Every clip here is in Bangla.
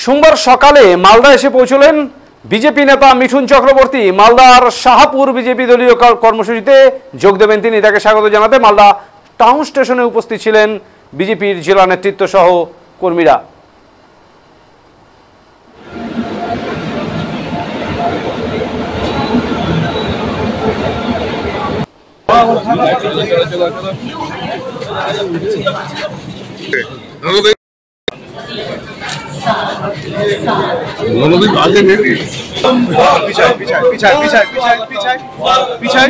সোমবার সকালে মালদা এসে পৌঁছলেন বিজেপি নেতা মিঠুন চক্রবর্তী। মালদার শাহপুর বিজেপি দলীয় কর্মসূচিতে যোগ দেবেন তিনি। তাকে স্বাগত জানাতে মালদা টাউন স্টেশনে উপস্থিত ছিলেন বিজেপির জেলা নেতৃত্ব সহ কর্মীরা। आगे नहीं पिछाई पिछाई पिछाई पिछाई पिछाई पिछाई पिछाई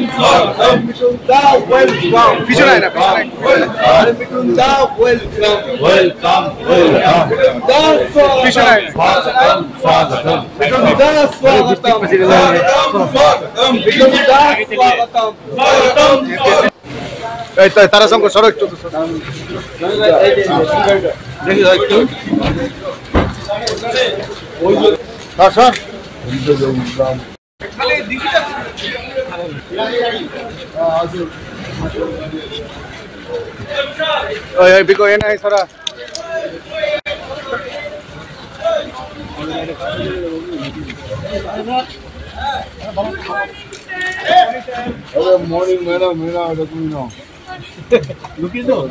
पीछे नहीं ना पीछे नहीं तारा संग सड़क सर बिको ये नहीं सरा मॉर्निंग मैडम मेरा डॉक्यूमेंट लुकिए जाओ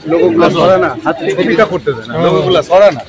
लोगों को सरा ना हाथ छविটা করতে দেন না লোকগুলা সরা না